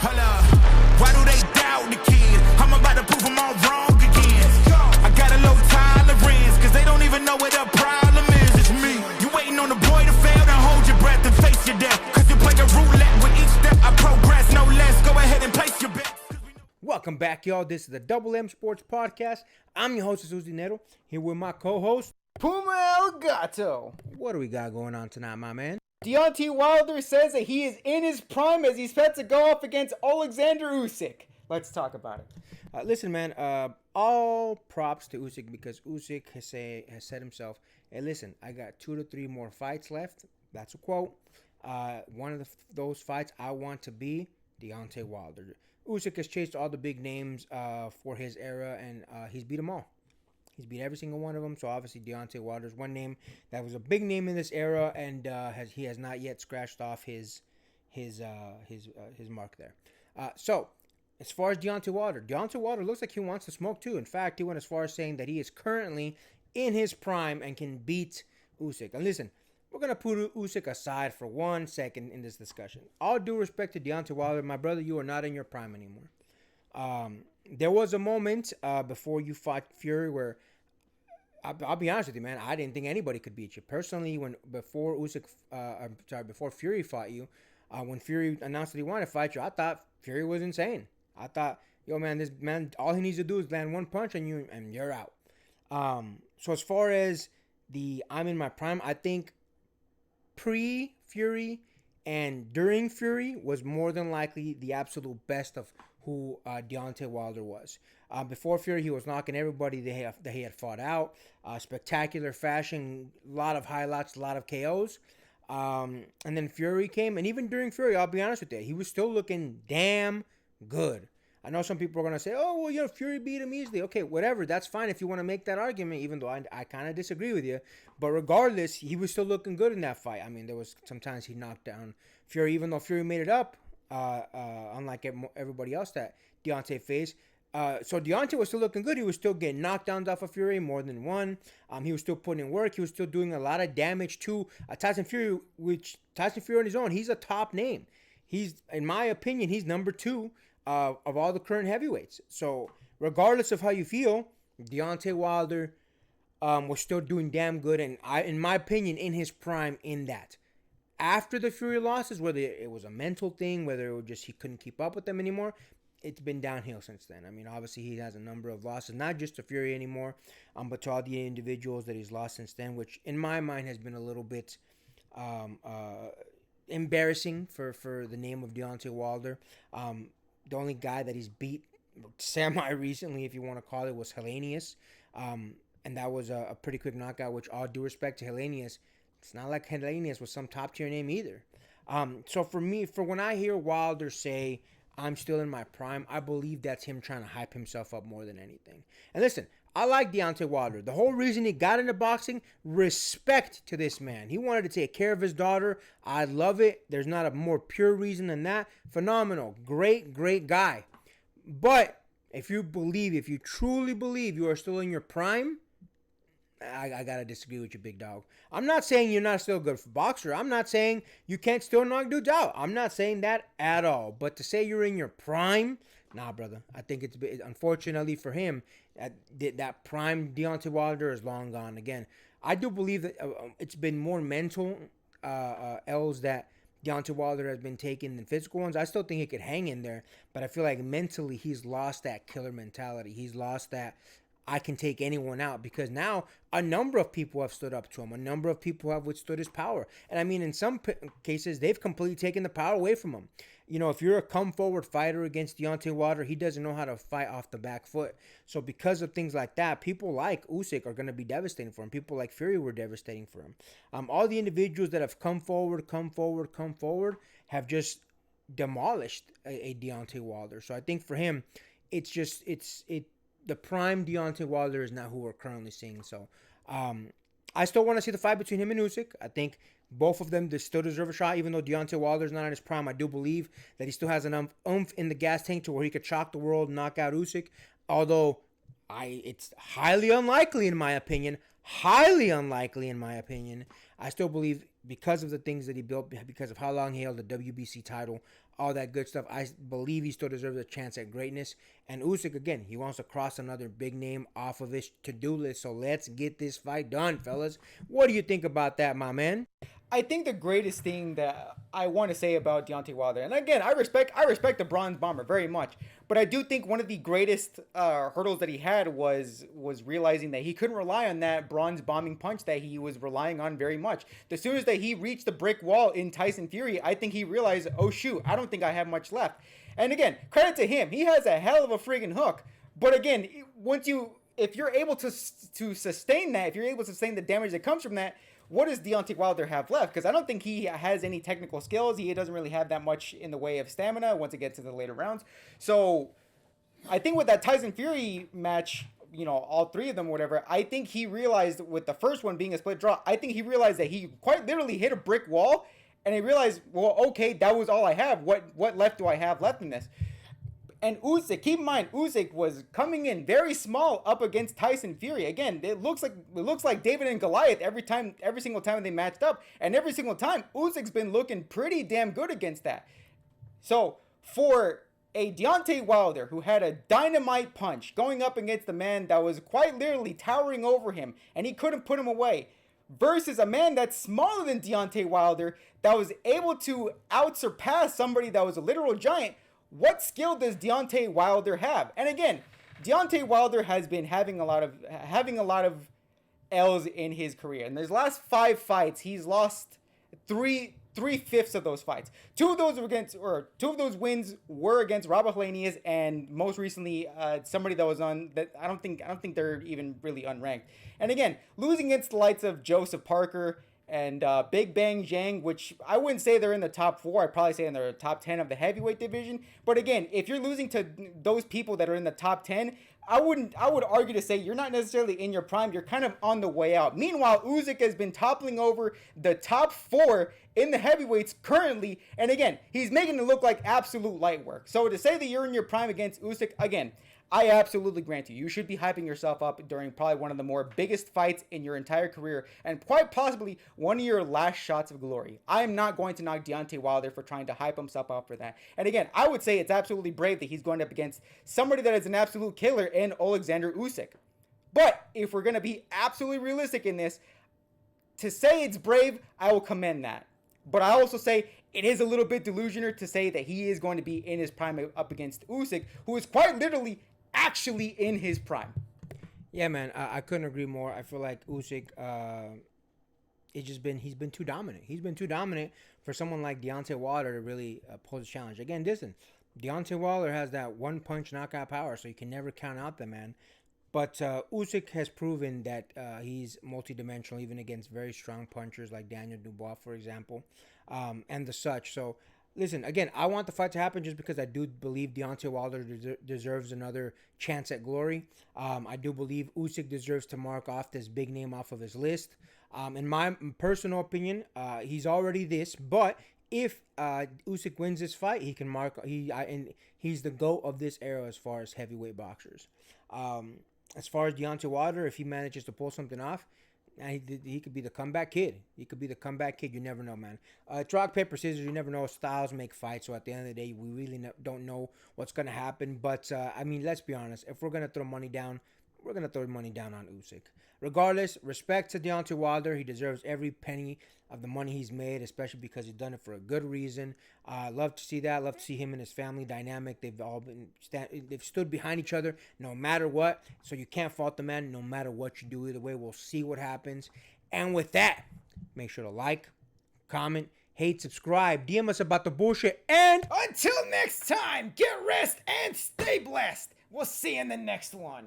Hold up, why do they doubt the kid? I'm about to prove them all wrong again. I got a low tolerance, cause they don't even know what the problem is. It's me. You waiting on the boy to fail, then hold your breath and face your death. Cause you play a roulette with each step I progress, no less. Go ahead and place your bet. Welcome back, y'all. This is the Double M Sports Podcast. I'm your host, Usyk, here with my co-host, Puma El Gato. What do we got going on tonight, my man? Deontay Wilder says that he is in his prime as he's set to go up against Alexander Usyk. Let's talk about it. Listen, man, all props to Usyk because Usyk has said himself, hey, listen, I got 2 to 3 more fights left. That's a quote. One of those fights I want to be Deontay Wilder. Usyk has chased all the big names for his era, and he's beat them all. He's beat every single one of them. So obviously Deontay Wilder is one name that was a big name in this era, and he has not yet scratched off his mark there. So as far as Deontay Wilder looks like he wants to smoke too. In fact, he went as far as saying that he is currently in his prime and can beat Usyk. And listen, we're gonna put Usyk aside for 1 second in this discussion. All due respect to Deontay Wilder, my brother, you are not in your prime anymore. There was a moment before you fought Fury where I'll be honest with you, man. I didn't think anybody could beat you personally. Before Fury fought you, when Fury announced that he wanted to fight you, I thought Fury was insane. I thought, yo, man, this man, all he needs to do is land one punch on you, and you're out. So as far as I'm in my prime, I think pre-Fury and during Fury was more than likely the absolute best of who Deontay Wilder was. Before Fury, he was knocking everybody that he had fought out. Spectacular fashion, a lot of highlights, a lot of KOs. And then Fury came, and even during Fury, I'll be honest with you, he was still looking damn good. I know some people are going to say, oh, well, Fury beat him easily. Okay, whatever. That's fine if you want to make that argument, even though I kind of disagree with you. But regardless, he was still looking good in that fight. I mean, there was sometimes he knocked down Fury, even though Fury made it up, unlike everybody else that Deontay faced. So Deontay was still looking good. He was still getting knockdowns off of Fury, more than one. He was still putting in work. He was still doing a lot of damage to Tyson Fury, which Tyson Fury on his own, he's a top name. He's, in my opinion, he's number 2 of all the current heavyweights. So regardless of how you feel, Deontay Wilder was still doing damn good, and in my opinion, in his prime in that. After the Fury losses, whether it was a mental thing, whether it was just he couldn't keep up with them anymore, it's been downhill since then. I mean, obviously he has a number of losses, not just to Fury anymore, but to all the individuals that he's lost since then, which in my mind has been a little bit embarrassing for the name of Deontay Wilder. The only guy that he's beat semi-recently, if you want to call it, was Helenius. And that was a pretty quick knockout, which all due respect to Helenius, it's not like Helenius was some top-tier name either. So for me, when I hear Wilder say, I'm still in my prime, I believe that's him trying to hype himself up more than anything. And listen, I like Deontay Wilder. The whole reason he got into boxing, respect to this man. He wanted to take care of his daughter. I love it. There's not a more pure reason than that. Phenomenal. Great, great guy. But if you truly believe you are still in your prime, I got to disagree with you, big dog. I'm not saying you're not still a good boxer. I'm not saying you can't still knock dudes out. I'm not saying that at all. But to say you're in your prime, nah, brother. I think it's unfortunately for him, that prime Deontay Wilder is long gone. Again, I do believe that it's been more mental L's that Deontay Wilder has been taking than physical ones. I still think he could hang in there, but I feel like mentally he's lost that killer mentality. He's lost that I can take anyone out, because now a number of people have stood up to him. A number of people have withstood his power. And I mean, in some cases, they've completely taken the power away from him. You know, if you're a come-forward fighter against Deontay Wilder, he doesn't know how to fight off the back foot. So because of things like that, people like Usyk are going to be devastating for him. People like Fury were devastating for him. All the individuals that have come forward have just demolished a Deontay Wilder. So I think for him, the prime Deontay Wilder is not who we're currently seeing. So I still want to see the fight between him and Usyk. I think both of them still deserve a shot, even though Deontay Wilder's not in his prime. I do believe that he still has enough oomph in the gas tank to where he could shock the world and knock out Usyk. Although it's highly unlikely in my opinion. I still believe, because of the things that he built, because of how long he held the WBC title, all that good stuff. I believe he still deserves a chance at greatness. And Usyk, again, he wants to cross another big name off of his to-do list. So let's get this fight done, fellas. What do you think about that, my man? I think the greatest thing that I want to say about Deontay Wilder, and again, I respect the Bronze Bomber very much, but I do think one of the greatest hurdles that he had was realizing that he couldn't rely on that bronze bombing punch that he was relying on very much. As soon as that he reached the brick wall in Tyson Fury, I think he realized, oh shoot, I don't think I have much left. And again, credit to him, he has a hell of a friggin' hook. But again, if you're able to sustain that, if you're able to sustain the damage that comes from that, what does Deontay Wilder have left? Because I don't think he has any technical skills. He doesn't really have that much in the way of stamina once it gets to the later rounds. So I think with that Tyson Fury match, all three of them, whatever, I think he realized with the first one being a split draw, I think he realized that he quite literally hit a brick wall, and he realized, well, okay, that was all I have. What left do I have left in this? And Usyk, keep in mind, Usyk was coming in very small up against Tyson Fury. Again, it looks like David and Goliath every single time they matched up, and every single time Usyk's been looking pretty damn good against that. So for a Deontay Wilder who had a dynamite punch going up against a man that was quite literally towering over him, and he couldn't put him away, versus a man that's smaller than Deontay Wilder that was able to outsurpass somebody that was a literal giant. What skill does Deontay Wilder have? And again, Deontay Wilder has been having a lot of L's in his career. In his last 5 fights, he's lost three-fifths of those fights. Two of those wins were against Robert Helenius, and most recently somebody that was on that I don't think they're even really unranked. And again, losing against the likes of Joseph Parker and Big Bang Zhang, which I wouldn't say they're in the top 4. I'd probably say in the top 10 of the heavyweight division. But again, if you're losing to those people that are in the top 10, I would argue to say you're not necessarily in your prime. You're kind of on the way out. Meanwhile, Usyk has been toppling over the top 4 in the heavyweights currently. And again, he's making it look like absolute light work. So to say that you're in your prime against Usyk, again, I absolutely grant you should be hyping yourself up during probably one of the more biggest fights in your entire career, and quite possibly one of your last shots of glory. I am not going to knock Deontay Wilder for trying to hype himself up for that. And again, I would say it's absolutely brave that he's going up against somebody that is an absolute killer in Alexander Usyk. But if we're going to be absolutely realistic in this, to say it's brave, I will commend that. But I also say it is a little bit delusional to say that he is going to be in his prime up against Usyk, who is quite literally actually in his prime. Yeah, man, I couldn't agree more. I feel like Usyk, he's been too dominant. He's been too dominant for someone like Deontay Wilder to really pose a challenge. Again, listen, Deontay Wilder has that one-punch knockout power, so you can never count out the man. But Usyk has proven that he's multidimensional, even against very strong punchers like Daniel Dubois, for example, and the such. So, listen, again, I want the fight to happen just because I do believe Deontay Wilder deserves another chance at glory. I do believe Usyk deserves to mark off this big name off of his list. In my personal opinion, he's already this, but if Usyk wins this fight, he can mark. He's the GOAT of this era as far as heavyweight boxers. As far as Deontay Wilder, if he manages to pull something off, he could be the comeback kid. He could be the comeback kid. You never know, man. It's rock, paper, scissors. You never know. Styles make fights. So at the end of the day, we really don't know what's going to happen. But, I mean, let's be honest. If we're going to throw money down, we're going to throw money down on Usyk. Regardless, respect to Deontay Wilder. He deserves every penny of the money he's made, especially because he's done it for a good reason. Love to see that. Love to see him and his family dynamic. They've stood behind each other no matter what. So you can't fault the man no matter what you do. Either way, we'll see what happens. And with that, make sure to like, comment, hate, subscribe, DM us about the bullshit. And until next time, get rest and stay blessed. We'll see you in the next one.